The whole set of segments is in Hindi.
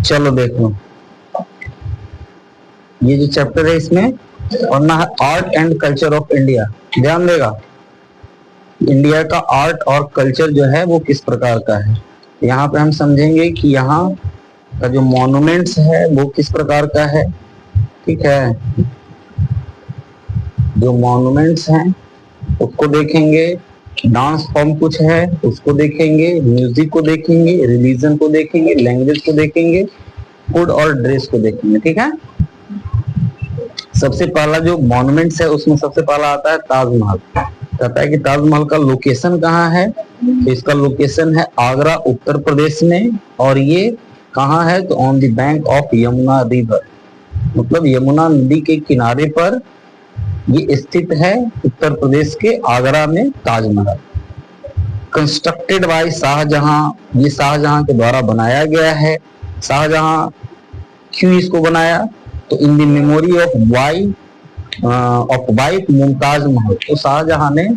चलो देखो, ये जो चैप्टर है इसमें पढ़ना है art and culture of India. ध्यान देगा, इंडिया का आर्ट और कल्चर जो है वो किस प्रकार का है। यहाँ पे हम समझेंगे कि यहाँ का जो मॉन्यूमेंट्स है वो किस प्रकार का है। ठीक है, जो मॉन्यूमेंट्स हैं उसको देखेंगे, डांस फॉर्म कुछ है उसको देखेंगे, म्यूजिक को देखेंगे, रिलीजन को देखेंगे, लैंग्वेज को देखेंगे, फूड और ड्रेस को देखेंगे। ठीक है, सबसे पहला जो मॉन्यूमेंट्स है उसमें सबसे पहला आता है ताजमहल। कहता है कि ताजमहल का लोकेशन कहाँ है, तो इसका लोकेशन है आगरा उत्तर प्रदेश में। और ये कहाँ है, तो on the bank of Yamuna river, मतलब यमुना नदी के किनारे पर ये स्थित है उत्तर प्रदेश के आगरा में ताजमहल। कंस्ट्रक्टेड बाय शाहजहां, ये शाहजहां के द्वारा बनाया गया है। शाहजहां क्यों इसको बनाया, तो in the memory of wife Mumtaz Mahal, तो शाहजहां ने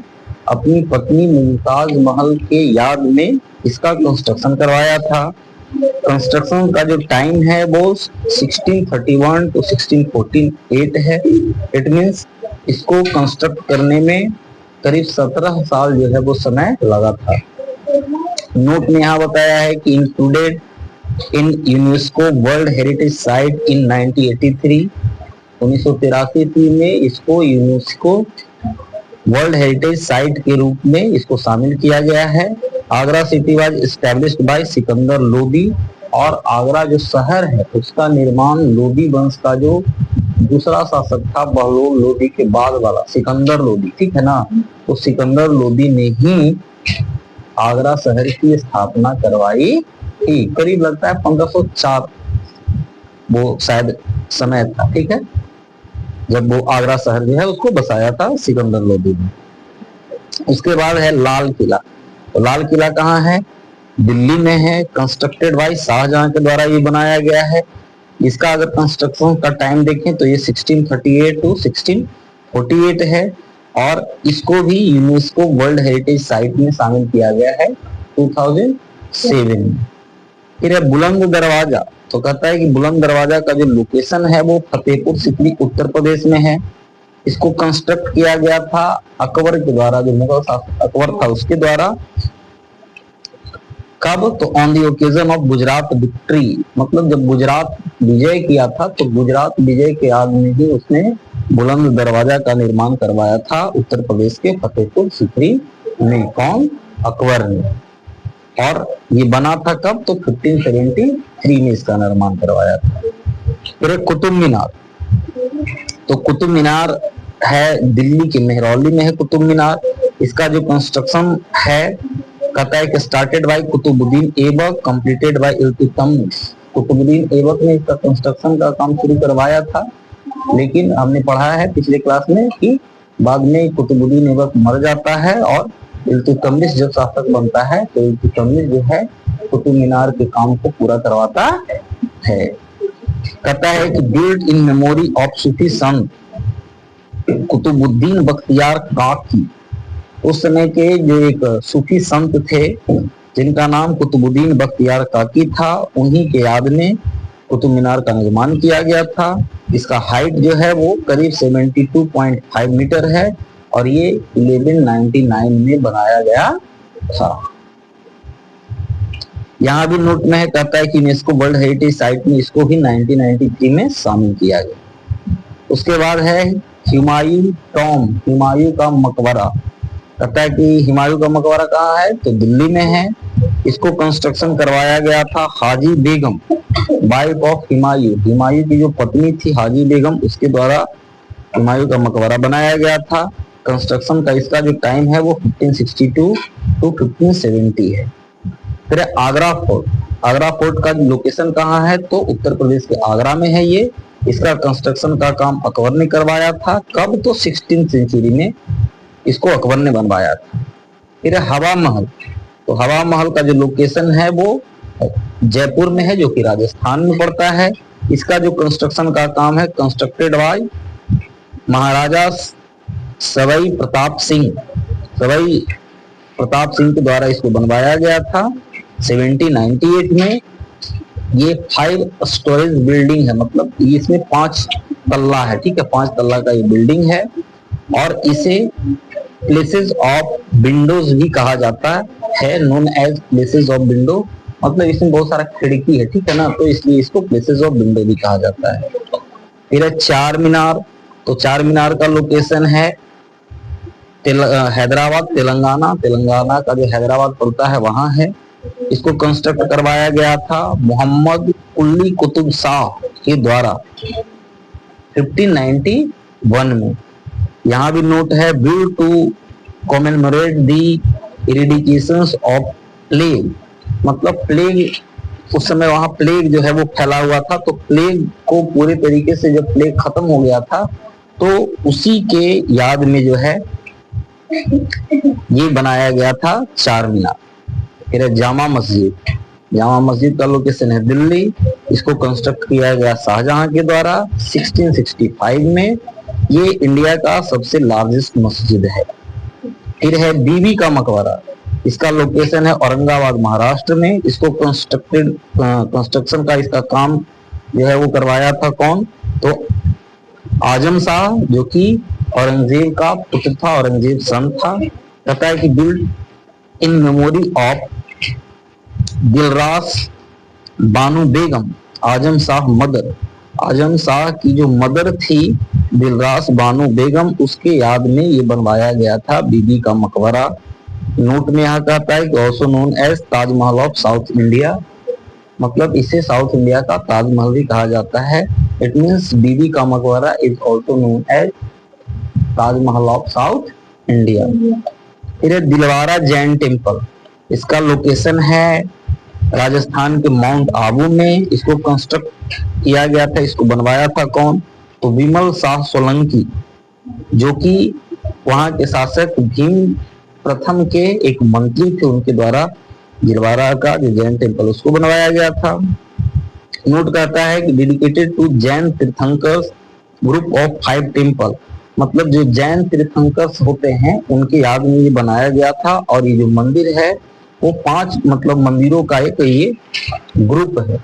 अपनी पत्नी मुमताज महल के याद में इसका कंस्ट्रक्शन करवाया था। कंस्ट्रक्शन का जो टाइम है वो 1631 टू 1648 है। इट मीन्स इसको कंस्ट्रक्ट करने में करीब 17 साल जो है वो समय लगा था। नोट में यहाँ बताया है कि included in UNESCO world heritage site in 1983, 1983 में इसको यूनेस्को वर्ल्ड हेरिटेज साइट के रूप में इसको शामिल किया गया है। Agra city was established bye Sikandar Lodi, और आगरा जो शहर है उसका निर्माण लोदी वंश का जो दूसरा शासक था बहलोल लोदी के बाद वाला सिकंदर लोदी, ठीक है ना, तो सिकंदर लोदी ने ही आगरा शहर की स्थापना करवाई थी। करीब लगता है 1504 वो शायद समय था, ठीक है, जब वो आगरा शहर जो है उसको बसाया था सिकंदर लोदी ने। उसके बाद है लाल किला। तो लाल किला कहाँ है, दिल्ली में है। कंस्ट्रक्टेड बाय शाहजहां के द्वारा ये बनाया गया है। इसका अगर कंस्ट्रक्शन का टाइम देखें तो ये 1638 टू 1648 है, और इसको भी यूनेस्को वर्ल्ड हेरिटेज साइट में शामिल किया गया है 2007 में। फिर है बुलंद दरवाजा। तो कहता है कि बुलंद दरवाजा का जो लोकेशन है वो फतेहपुर सिकरी उत्तर प्रदेश में है। इसको कंस्ट्रक्ट किया गया था अकबर के द्वारा, जो मुगल शासक अकबर था उसके द्वारा। कब, तो on the occasion of Gujarat victory, मतलब जब गुजरात विजय किया था तो गुजरात विजय के याद में ही उसने बुलंद दरवाजा का निर्माण करवाया था उत्तर प्रदेश के फतेहपुर सिकरी में। कौन, अकबर ने। और ये बना था कब, तो 1573 में इसका निर्माण करवाया था। फिर कुतुब मीनार। तो कुतुब मीनार है दिल्ली के मेहरौली में है कुतुब मीनार। इसका जो कंस्ट्रक्शन है कहता है कि started by Qutubuddin Aibak, completed by Iltutmish. Qutubuddin Aibak ने इसका कंस्ट्रक्शन का काम शुरू करवाया था, लेकिन हमने पढ़ा है पिछले क्लास में कि बाद में कुतुबुद्दीन ऐबक मर जाता है और इल्तुतमिश जब शासक बनता है तो इल्तुतमिश जो है कुतुब मीनार के काम को पूरा करवाता है। कहता है कि बिल्ड इन मेमोरी ऑफ सूफी संत कुतुबुद्दीन बख्तियार काकी। उस समय के जो एक सूफी संत थे जिनका नाम कुतुबुद्दीन बख्तियार काकी था, उन्हीं के याद में कुतुब मीनार का निर्माण किया गया था। इसका हाइट जो है वो करीब 72.5 मीटर है, और ये 1199 में बनाया गया था। यहाँ भी नोट में है, कहता है कि यूनेस्को वर्ल्ड हेरिटेज साइट में इसको भी 1993 में शामिल किया गया। उसके बाद है हुमायूं टॉम, हुमायूं का मकबरा। कहता है कि हुमायूं का मकबरा कहाँ है, तो दिल्ली में है। इसको कंस्ट्रक्शन करवाया गया था हाजी बेगम, वाइफ ऑफ हुमायूं, हुमायूं की जो पत्नी थी हाजी बेगम, उसके द्वारा हुमायूं का मकबरा बनाया गया था। कंस्ट्रक्शन का इसका जो टाइम है वो 1562 टू 1570 है। फिर आगरा फोर्ट। आगरा फोर्ट का लोकेशन कहाँ है, तो उत्तर प्रदेश के आगरा में है ये। इसका कंस्ट्रक्शन का काम अकबर ने करवाया था। कब, तो 16th सेंचुरी में इसको अकबर ने बनवाया था। फिर हवा महल। तो हवा महल का जो लोकेशन है वो जयपुर में है, जो कि राजस्थान में पड़ता है। इसका जो कंस्ट्रक्शन का काम है कंस्ट्रक्टेड बाय महाराजा सवाई प्रताप सिंह, सवाई प्रताप सिंह के द्वारा इसको बनवाया गया था 1798 में। ये 5 स्टोरेज बिल्डिंग है, मतलब इसमें 5 तल्ला है, ठीक है, 5 तल्ला का ये बिल्डिंग है। और इसे प्लेसेस ऑफ विंडोज भी कहा जाता है, known as places of window, मतलब इसमें बहुत सारा खिड़की है, ठीक है ना, तो इसलिए इसको प्लेसेस ऑफ विंडो भी कहा जाता है। फिर है चार मीनार, तो चार मीनार का लोकेशन है हैदराबाद, तेलंगाना, तेलंगाना का जो हैदराबाद पड़ता है वहां है। इसको कंस्ट्रक्ट करवाया गया था मोहम्मद कुली कुतुब शाह के द्वारा 1591 में। यहाँ भी नोट है, build to commemorate the eradications of plague, मतलब प्लेग उस समय वहां प्लेग जो है वो फैला हुआ था, तो प्लेग को पूरे तरीके से जब प्लेग खत्म हो गया था तो उसी के याद में जो है ये बनाया गया था चार मीनार। फिर जामा मस्जिद, जामा मस्जिद का लोकेशन है दिल्ली, इसको कंस्ट्रक्ट किया गया शाहजहां के द्वारा 1665 में। ये इंडिया का सबसे लार्जेस्ट मस्जिद है। फिर है बीबी का मकबरा, इसका लोकेशन है औरंगाबाद महाराष्ट्र में। इसको कंस्ट्रक्शन का इसका काम जो है वो करवाया था कौन, तो आजम शाह, जो कि औरंगजेब का पुत्र था, औरंगजेब सन था। कहता है कि build in memory of Dilras Banu Begum, Azam Shah mother, Azam Shah की जो मदर थी दिलरास बानो बेगम, उसके याद में ये बनवाया गया था बीबी का मकबरा। नोट में यहाँ कहता है कि also known as Taj Mahal of south India, मतलब इसे साउथ इंडिया का ताजमहल भी कहा जाता है। इट मीन्स बीबी का Maqbara is also known as Taj Mahal of south India. फिर दिलवारा जैन टेम्पल, इसका लोकेशन है राजस्थान के माउंट आबू में। इसको कंस्ट्रक्ट किया गया था, इसको बनवाया था कौन, तो विमल शाह सोलंकी, जो कि वहां के शासक भीम प्रथम के एक मंत्री थे, उनके द्वारा दिलवारा का जो जैन टेम्पल उसको बनवाया गया था। नोट करता है कि dedicated to Jain Tirthankars group of 5 temple, मतलब जो जैन तीर्थंकर्स होते हैं उनके याद में ये बनाया गया था। और ये जो मंदिर है वो 5 मतलब मंदिरों का एक ये ग्रुप है।